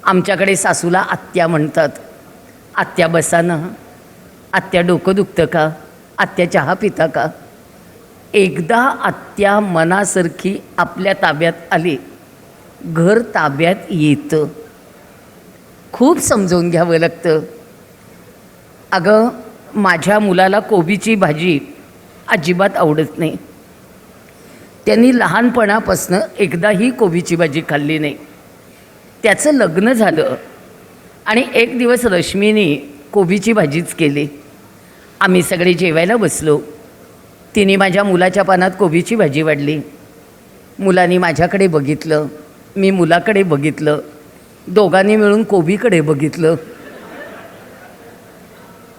आमच्याकडे सासूला आत्या म्हणतात. आत्या बसा ना, आत्या डोकं दुखतं का, आत्या चहा पिता का. एकदा आत्या मनासारखी आपल्या ताब्यात आली, घर ताब्यात येतं. खूप समजावून घ्यावं लागतं. अगं, माझ्या मुलाला कोबीची भाजी अजिबात आवडत नाही. त्यांनी लहानपणापासनं एकदाही कोबीची भाजी खाल्ली नाही. त्याचं लग्न झालं आणि एक दिवस रश्मीने कोबीची भाजीच केली. आम्ही सगळे जेवायला बसलो. तिने माझ्या मुलाच्या पानात कोबीची भाजी वाढली. मुलाने माझ्याकडे बघितलं, मी मुलाकडे बघितलं, दोघांनी मिळून कोबीकडे बघितलं.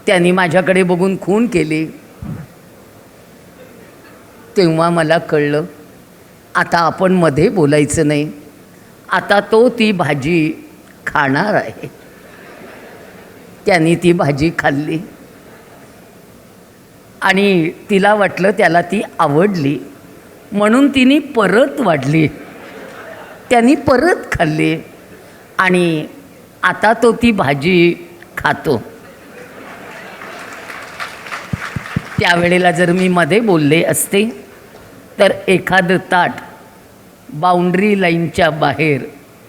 त्यांनी माझ्याकडे बघून खून केली. तेव्हा मला कळलं, आता आपण मध्ये बोलायचं नाही. आता तो ती भाजी खाणार आहे. त्यांनी ती भाजी खाल्ली आणि तिला वाटलं त्याला ती आवडली, म्हणून तिने परत वाढली. त्यांनी परत खाल्ली आणि आता तो ती भाजी खातो. त्यावेळेला जर मी मध्ये बोलले असते तर एखादं ताट बाउंड्री लाईनच्या बाहेर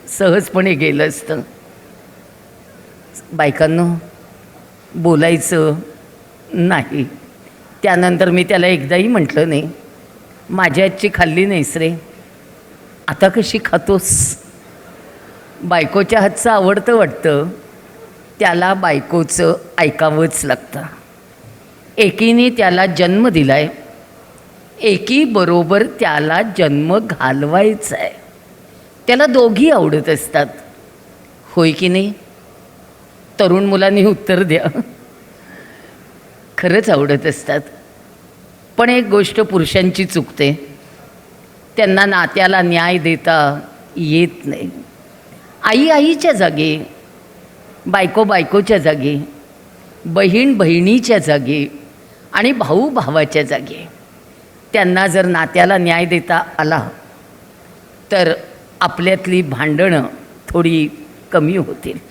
सहजपणे गेलं असतं. बायकांनो, बोलायचं नाही. त्यानंतर मी त्याला एकदाही म्हटलं नाही, माझ्या हातची खाल्ली नाहीस रे, आता कशी खातोस. बायकोच्या हातचं आवडतं वाटतं, त्याला बायकोचं ऐकावंच लागतं. एकीने त्याला जन्म दिलाय, एकीबरोबर त्याला जन्म घालवायचा आहे. त्याला दोघी आवडत असतात, होय की नाही. तरुण मुलांनी उत्तर द्या. खरंच आवडत असतात. पण एक गोष्ट पुरुषांची चुकते, त्यांना नात्याला न्याय देता येत नाही. आई आईच्या जागी, बायको बायकोच्या जागी, बहीण बहिणीच्या जागी आणि भाऊ भावाच्या जागी त्यांना जर नात्याला न्याय देता आला तर आपल्यातली भांडणं थोडी कमी होतील.